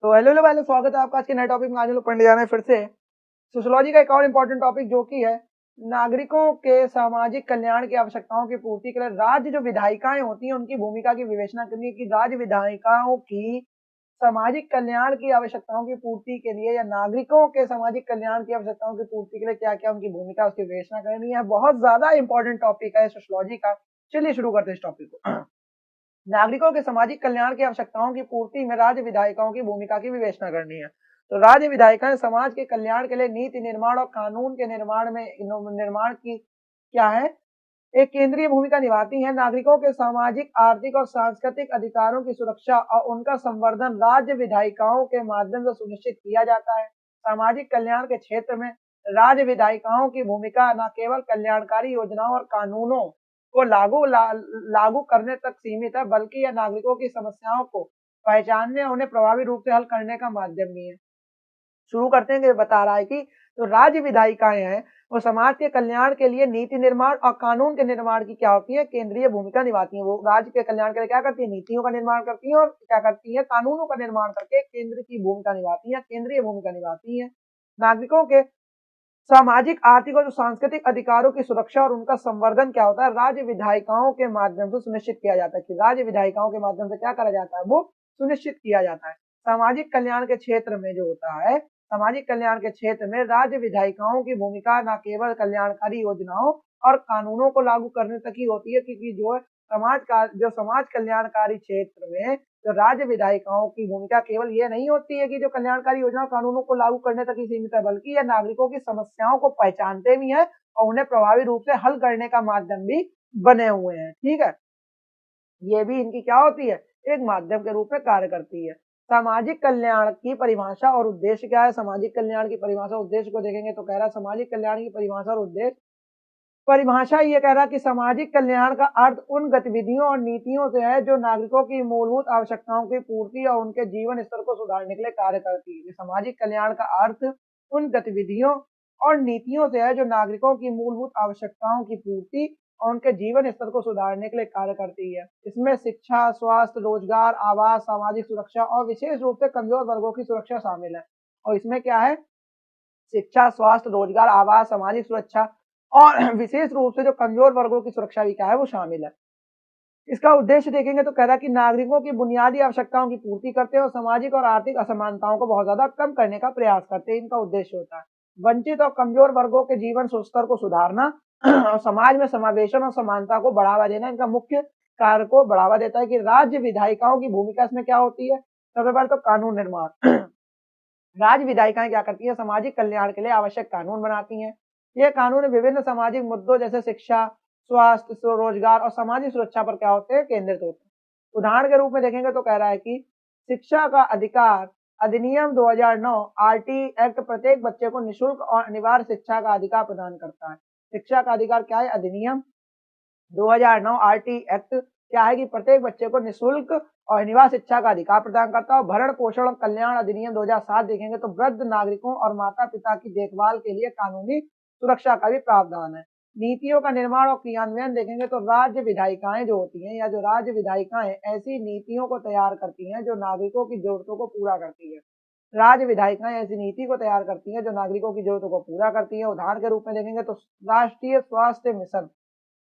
तो हेलो भाई, स्वागत है आपका आज के नए टॉपिक में। आज हम लोग पढ़ने जा रहे हैं फिर से सोशियोलॉजी का एक और इम्पोर्टेंट टॉपिक, जो कि है नागरिकों के सामाजिक कल्याण की आवश्यकताओं की पूर्ति के लिए राज्य जो विधायिकाएं होती हैं उनकी भूमिका की विवेचना करनी है कि राज्य विधायिकाओं की सामाजिक कल्याण की आवश्यकताओं की पूर्ति के लिए या नागरिकों के सामाजिक कल्याण की आवश्यकताओं की पूर्ति के लिए क्या क्या उनकी भूमिका उसकी विवेचना करनी है। बहुत ज्यादा इंपॉर्टेंट टॉपिक है सोशियोलॉजी का। चलिए शुरू करते हैं इस टॉपिक को। नागरिकों के सामाजिक कल्याण की आवश्यकताओं की पूर्ति में राज्य विधायिकाओं की भूमिका की विवेचना करनी है। तो राज्य विधायिकाएं समाज के कल्याण के लिए नीति निर्माण और कानून के निर्माण की क्या है, एक केंद्रीय भूमिका निभाती हैं। नागरिकों के सामाजिक, आर्थिक और सांस्कृतिक अधिकारों की सुरक्षा और उनका संवर्धन राज्य विधायिकाओं के माध्यम से सुनिश्चित किया जाता है। सामाजिक कल्याण के क्षेत्र में राज्य विधायिकाओं की भूमिका न केवल कल्याणकारी योजनाओं और कानूनों को लागू करने तक सीमित है, बल्कि यह नागरिकों की समस्याओं को पहचानने और उन्हें प्रभावी रूप से हल करने का माध्यम भी है। शुरू करते हैं कि बता रहा है कि जो राज्य विधायिकाएं हैं वो समाज के कल्याण के लिए नीति निर्माण और कानून के निर्माण की क्या होती है, केंद्रीय भूमिका निभाती है। वो राज्य के कल्याण के लिए क्या करती है, नीतियों का निर्माण करती है और क्या करती है, कानूनों का निर्माण करके केंद्र की भूमिका निभाती है, केंद्रीय भूमिका निभाती है। नागरिकों के सामाजिक, आर्थिक और सांस्कृतिक अधिकारों की सुरक्षा और उनका संवर्धन क्या होता है, राज्य विधायिकाओं के माध्यम से सुनिश्चित किया जाता है। कि राज्य विधायिकाओं के माध्यम से क्या करा जाता है, वो सुनिश्चित किया जाता है। सामाजिक कल्याण के क्षेत्र में जो होता है, सामाजिक कल्याण के क्षेत्र में राज्य विधायिकाओं की भूमिका न केवल कल्याणकारी योजनाओं और कानूनों को लागू करने तक ही होती है, क्योंकि जो समाज कल्याणकारी क्षेत्र में जो राज्य विधायिकाओं की भूमिका केवल ये नहीं होती है कि जो कल्याणकारी योजना कानूनों को लागू करने तक ही सीमित है, बल्कि यह नागरिकों की समस्याओं को पहचानते भी हैं और उन्हें प्रभावी रूप से हल करने का माध्यम भी बने हुए हैं। ठीक है, ये भी इनकी क्या होती है, एक माध्यम के रूप में कार्य करती है। सामाजिक कल्याण की परिभाषा और उद्देश्य क्या है, सामाजिक कल्याण की परिभाषा उद्देश्य को देखेंगे तो कह रहा है सामाजिक कल्याण की परिभाषा और उद्देश्य। परिभाषा ये कह रहा है कि सामाजिक कल्याण का अर्थ उन गतिविधियों और नीतियों से है जो नागरिकों की मूलभूत आवश्यकताओं की पूर्ति और उनके जीवन स्तर को सुधारने के लिए कार्य करती है। सामाजिक कल्याण का अर्थ उन गतिविधियों और नीतियों से है जो नागरिकों की मूलभूत आवश्यकताओं की पूर्ति और उनके जीवन स्तर को सुधारने के लिए कार्य करती है। इसमें शिक्षा, स्वास्थ्य, रोजगार, आवास, सामाजिक सुरक्षा और विशेष रूप से कमजोर वर्गों की सुरक्षा शामिल है। और इसमें क्या है, शिक्षा, स्वास्थ्य, रोजगार, आवास, सामाजिक सुरक्षा और विशेष रूप से जो कमजोर वर्गों की सुरक्षा भी क्या है, वो शामिल है। इसका उद्देश्य देखेंगे तो कह रहा है कि नागरिकों की बुनियादी आवश्यकताओं की पूर्ति करते हैं और सामाजिक और आर्थिक असमानताओं को बहुत ज्यादा कम करने का प्रयास करते हैं। इनका उद्देश्य होता है वंचित और कमजोर वर्गों के जीवन स्तर को सुधारना और समाज में समावेशन और समानता को बढ़ावा देना इनका मुख्य कार्य को बढ़ावा देता है। कि राज्य विधायिकाओं की भूमिका इसमें क्या होती है, सबसे पहले तो कानून निर्माण। राज्य विधायिकाएं क्या करती हैं, सामाजिक कल्याण के लिए आवश्यक कानून बनाती हैं। ये कानून विभिन्न सामाजिक मुद्दों जैसे शिक्षा, स्वास्थ्य, रोजगार और सामाजिक सुरक्षा पर क्या होते हैं, केंद्रित होते हैं। उदाहरण के रूप में देखेंगे तो कह रहा है कि शिक्षा का अधिकार अधिनियम 2009 आरटी एक्ट प्रत्येक बच्चे को निःशुल्क और अनिवार्य शिक्षा का अधिकार प्रदान करता है। शिक्षा का अधिकार क्या है, अधिनियम 2009 आरटी एक्ट क्या है कि प्रत्येक बच्चे को निःशुल्क और अनिवार्य शिक्षा का अधिकार प्रदान करता है। भरण पोषण और कल्याण अधिनियम 2007 देखेंगे तो वृद्ध नागरिकों और माता पिता की देखभाल के लिए कानूनी सुरक्षा का भी प्रावधान है। नीतियों का निर्माण और क्रियान्वयन देखेंगे तो राज्य विधायिकाएं जो होती हैं या जो राज्य विधायिकाएं ऐसी नीतियों को तैयार करती हैं जो नागरिकों की जरूरतों को पूरा करती है। राज्य विधायिकाएं ऐसी नीति को तैयार करती हैं जो नागरिकों की जरूरतों को पूरा करती है। उदाहरण के रूप में देखेंगे तो राष्ट्रीय स्वास्थ्य मिशन।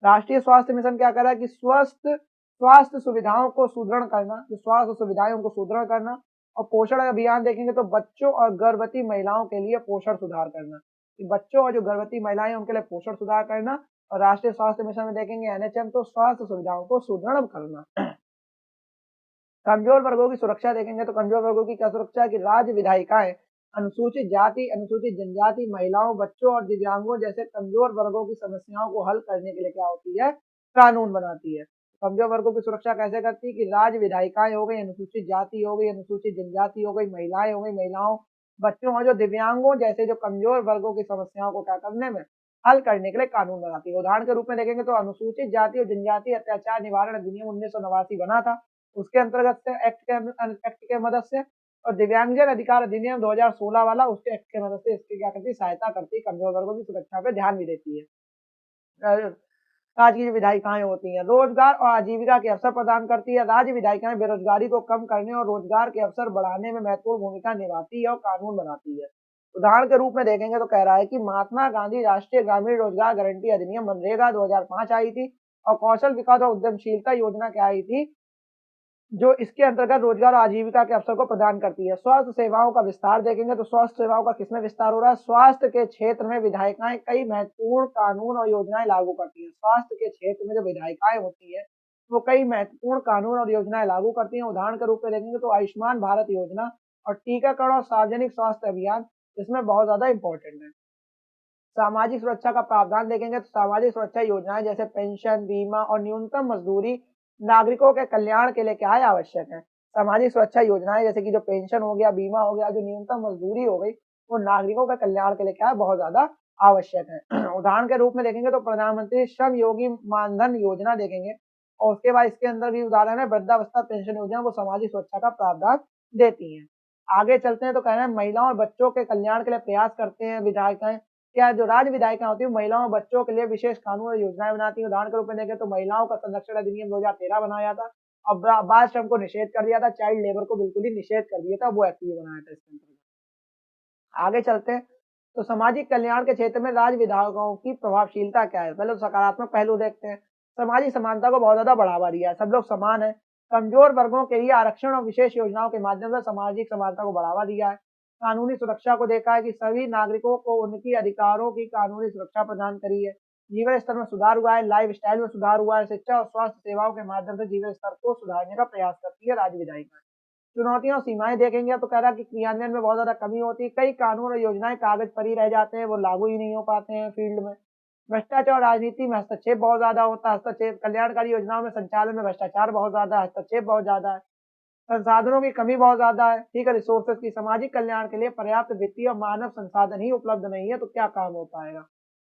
राष्ट्रीय स्वास्थ्य मिशन क्या कर रहा है कि स्वस्थ स्वास्थ्य सुविधाओं को सुदृढ़ करना, जो स्वास्थ्य सुविधाएं उनको सुदृढ़ करना। और पोषण अभियान देखेंगे तो बच्चों और गर्भवती महिलाओं के लिए पोषण सुधार करना, कि बच्चों और जो गर्भवती महिलाएं उनके लिए पोषण सुधार करना। और राष्ट्रीय स्वास्थ्य मिशन में देखेंगे एनएचएम तो स्वास्थ्य सुविधाओं को सुदृढ़ करना। कमजोर वर्गों की सुरक्षा देखेंगे तो कमजोर वर्गों की क्या सुरक्षा है कि राज्य विधायिकाएं अनुसूचित जाति, अनुसूचित जनजाति, महिलाओं, बच्चों और दिव्यांगों जैसे कमजोर वर्गों की समस्याओं को हल करने के लिए क्या होती है, कानून बनाती है। कमजोर वर्गों की सुरक्षा कैसे करती है कि राज्य विधायिकाएं हो गई, अनुसूचित जाति हो गई, अनुसूचित जनजाति हो गई, महिलाएं हो गई, महिलाओं, बच्चों और जो दिव्यांगों जैसे जो कमजोर वर्गों की समस्याओं को क्या करने में, हल करने के लिए कानून बनाती है। उदाहरण के रूप में देखेंगे तो अनुसूचित जाति और जनजाति अत्याचार निवारण अधिनियम 1989 बना था, उसके अंतर्गत से एक्ट के मदद से। और दिव्यांगजन अधिकार अधिनियम 2016 वाला उसके एक्ट के मदद से इसकी क्या करती है, सहायता करती है, कमजोर वर्गों की सुरक्षा पे ध्यान भी देती है। राज्य की जो विधायिकाएं होती हैं, रोजगार और आजीविका के अवसर प्रदान करती है। राज्य विधायिकाएं बेरोजगारी को कम करने और रोजगार के अवसर बढ़ाने में महत्वपूर्ण भूमिका निभाती है और कानून बनाती है। उदाहरण के रूप में देखेंगे तो कह रहा है कि महात्मा गांधी राष्ट्रीय ग्रामीण रोजगार गारंटी अधिनियम मनरेगा 2005 आई थी, और कौशल विकास और उद्यमशीलता योजना क्या आई थी, जो इसके अंतर्गत रोजगार और आजीविका के अवसर को प्रदान करती है। स्वास्थ्य सेवाओं का विस्तार देखेंगे तो स्वास्थ्य सेवाओं का किसमें विस्तार हो रहा है, स्वास्थ्य के क्षेत्र में विधायिकाएं कई महत्वपूर्ण कानून और योजनाएं लागू करती हैं। स्वास्थ्य के क्षेत्र में जो विधायिकाएं होती है वो कई महत्वपूर्ण कानून और योजनाएं लागू करती हैं। उदाहरण के रूप में देखेंगे तो आयुष्मान भारत योजना और टीकाकरण और सार्वजनिक स्वास्थ्य अभियान इसमें बहुत ज्यादा इंपॉर्टेंट है। सामाजिक सुरक्षा का प्रावधान देखेंगे तो सामाजिक सुरक्षा योजनाएं जैसे पेंशन, बीमा और न्यूनतम मजदूरी नागरिकों के कल्याण के लिए क्या है, आवश्यक है। सामाजिक सुरक्षा योजनाएं जैसे कि जो पेंशन हो गया, बीमा हो गया, जो न्यूनतम मजदूरी हो गई, वो नागरिकों के कल्याण के लिए क्या है, बहुत ज्यादा आवश्यक है। उदाहरण के रूप में देखेंगे तो प्रधानमंत्री श्रम योगी मानधन योजना देखेंगे, और उसके बाद इसके अंदर भी उदाहरण है वृद्धावस्था पेंशन योजना, वो सामाजिक सुरक्षा का प्रावधान देती है। आगे चलते हैं तो कह रहे हैं महिलाओं और बच्चों के कल्याण के लिए प्रयास करते हैं विधायिकाएं। क्या जो राज्य विधायिका होती है महिलाओं और बच्चों के लिए विशेष कानून और योजनाएं बनाती है। उदाहरण के रूप में देखें तो महिलाओं का संरक्षण अधिनियम 2013 बनाया था, और बाल श्रम को निषेध कर दिया था, चाइल्ड लेबर को बिल्कुल ही निषेध कर दिया था, वो एक्ट भी बनाया था इसके अंतर्गत। आगे चलते हैं तो सामाजिक कल्याण के क्षेत्र में राज्य विधायकों की प्रभावशीलता क्या है। पहले तो सकारात्मक पहलू देखते हैं। सामाजिक समानता को बहुत ज्यादा बढ़ावा दिया है, सब लोग समान है। कमजोर वर्गों के लिए आरक्षण और विशेष योजनाओं के माध्यम से सामाजिक समानता को बढ़ावा दिया है। कानूनी सुरक्षा को देखा है कि सभी नागरिकों को उनकी अधिकारों की कानूनी सुरक्षा प्रदान करी है। जीवन स्तर में सुधार हुआ है, लाइफ स्टाइल में सुधार हुआ है। शिक्षा और स्वास्थ्य सेवाओं के माध्यम से जीवन स्तर को सुधारने का प्रयास करती है राज्य विधायिका। चुनौतियां और सीमाएं देखेंगे तो कह रहा है कि क्रियान्वयन में बहुत ज्यादा कमी होती है। कई कानून और योजनाएं कागज पर ही रह जाते हैं, वो लागू ही नहीं हो पाते हैं फील्ड में। भ्रष्टाचार और राजनीति में हस्तक्षेप बहुत ज्यादा होता है। हस्तक्षेप कल्याणकारी योजनाओं में संचालन में भ्रष्टाचार बहुत ज्यादा है, हस्तक्षेप बहुत ज्यादा है। संसाधनों की कमी बहुत ज्यादा है, ठीक है। रिसोर्सेज की सामाजिक कल्याण के लिए पर्याप्त वित्तीय और मानव संसाधन ही उपलब्ध नहीं है, तो क्या काम हो पाएगा।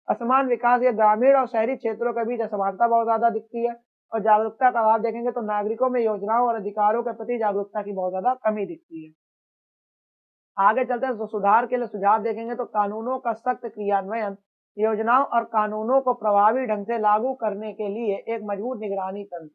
असमान विकास या ग्रामीण और शहरी क्षेत्रों के बीच असमानता बहुत ज्यादा दिखती है। और जागरूकता का अभाव देखेंगे तो नागरिकों में योजनाओं और अधिकारों के प्रति जागरूकता की बहुत ज्यादा कमी दिखती है। आगे चलते हैं तो सुधार के लिए सुझाव देखेंगे तो कानूनों का सख्त क्रियान्वयन, योजनाओं और कानूनों को प्रभावी ढंग से लागू करने के लिए एक मजबूत निगरानी तंत्र।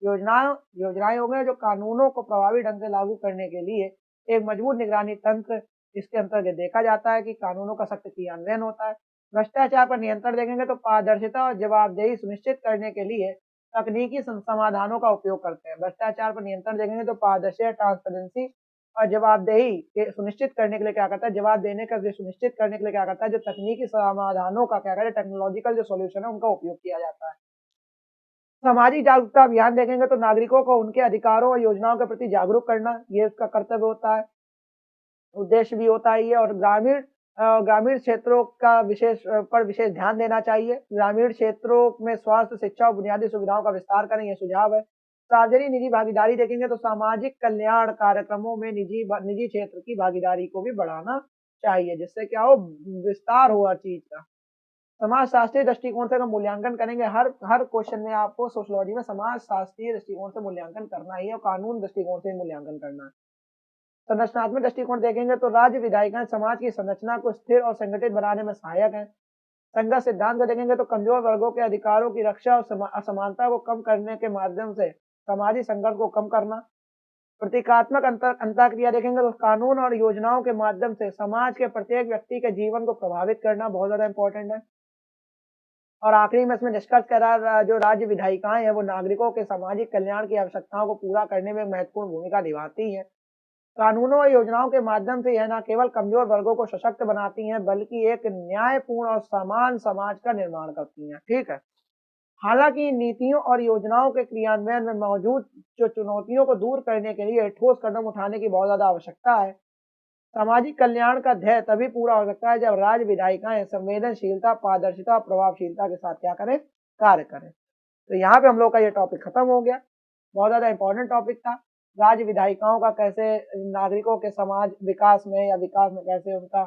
योजनाएं हो गए जो कानूनों को प्रभावी ढंग से लागू करने के लिए एक मजबूत निगरानी तंत्र, इसके अंतर्गत देखा जाता है कि कानूनों का सख्त क्रियान्वयन होता है। भ्रष्टाचार पर नियंत्रण देखेंगे तो पारदर्शिता और जवाबदेही सुनिश्चित करने के लिए तकनीकी समाधानों का उपयोग करते हैं। भ्रष्टाचार पर नियंत्रण देखेंगे तो पारदर्शिता, ट्रांसपेरेंसी और जवाबदेही के सुनिश्चित करने के लिए क्या करता है, जवाब देने का सुनिश्चित करने के लिए क्या करता है, जो तकनीकी समाधानों का क्या करता है, टेक्नोलॉजिकल जो सॉल्यूशन है उनका उपयोग किया जाता है। सामाजिक जागरूकता अभियान देखेंगे तो नागरिकों को उनके अधिकारों और योजनाओं के प्रति जागरूक करना, ये उसका कर्तव्य होता है, उद्देश्य भी होता है ये। और ग्रामीण क्षेत्रों का विशेष ध्यान देना चाहिए। ग्रामीण क्षेत्रों में स्वास्थ्य, शिक्षा और बुनियादी सुविधाओं का विस्तार करें, ये सुझाव है। सार्वजनिक निजी भागीदारी देखेंगे तो सामाजिक कल्याण कार्यक्रमों में निजी क्षेत्र की भागीदारी को भी बढ़ाना चाहिए, जिससे क्या हो, विस्तार हो हर चीज का। समाज शास्त्रीय दृष्टिकोण से अगर मूल्यांकन करेंगे, हर क्वेश्चन में आपको सोशियोलॉजी में समाज शास्त्रीय दृष्टिकोण से मूल्यांकन करना ही है, और कानून दृष्टिकोण से मूल्यांकन करना है। संरचनात्मक दृष्टिकोण देखेंगे तो राज्य विधायिकाएं समाज की संरचना को स्थिर और संगठित बनाने में सहायक हैं। संघ सिद्धांत को देखेंगे तो कमजोर वर्गों के अधिकारों की रक्षा और असमानता को कम करने के माध्यम से सामाजिक संघर्ष को कम करना। प्रतीकात्मक अंतःक्रिया देखेंगे तो कानून और योजनाओं के माध्यम से समाज के प्रत्येक व्यक्ति के जीवन को प्रभावित करना बहुत ज्यादा इंपॉर्टेंट है। और आखिरी में इसमें निष्कर्ष करा, जो राज्य विधायिकाएं हैं वो नागरिकों के सामाजिक कल्याण की आवश्यकताओं को पूरा करने में महत्वपूर्ण भूमिका निभाती हैं। कानूनों और योजनाओं के माध्यम से यह न केवल कमजोर वर्गों को सशक्त बनाती हैं, बल्कि एक न्यायपूर्ण और समान समाज का निर्माण करती हैं, ठीक है। हालांकि नीतियों और योजनाओं के क्रियान्वयन में मौजूद जो चुनौतियों को दूर करने के लिए ठोस कदम उठाने की बहुत ज्यादा आवश्यकता है। सामाजिक कल्याण का ध्येय तभी पूरा हो सकता है जब राज्य विधायिकाएं संवेदनशीलता, पारदर्शिता, प्रभावशीलता के साथ क्या करें, कार्य करें। तो यहाँ पे हम लोग का ये टॉपिक खत्म हो गया। बहुत ज्यादा इंपॉर्टेंट टॉपिक था। राज्य विधायिकाओं का कैसे नागरिकों के समाज विकास में या विकास में कैसे उनका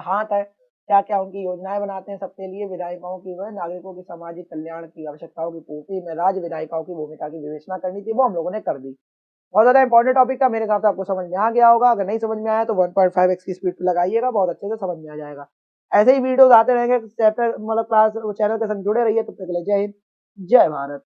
हाथ है, क्या क्या उनकी योजनाएं बनाते हैं सबके लिए। विधायिकाओं की जो है नागरिकों की सामाजिक कल्याण की आवश्यकताओं की पूर्ति में राज्य विधायिकाओं की भूमिका की विवेचना करनी थी, वो हम लोगों ने कर दी। बहुत ज्यादा इंपॉर्टेंट टॉपिक था, मेरे हिसाब से आपको समझ में आ गया होगा। अगर नहीं समझ में आया तो 1.5x की स्पीड पे लगाइएगा, बहुत अच्छे से समझ में आ जाएगा। ऐसे ही वीडियोस आते रहेंगे चैप्टर मतलब क्लास चैनल के संग जुड़े रहिए। तब तक के लिए जय हिंद, जय भारत।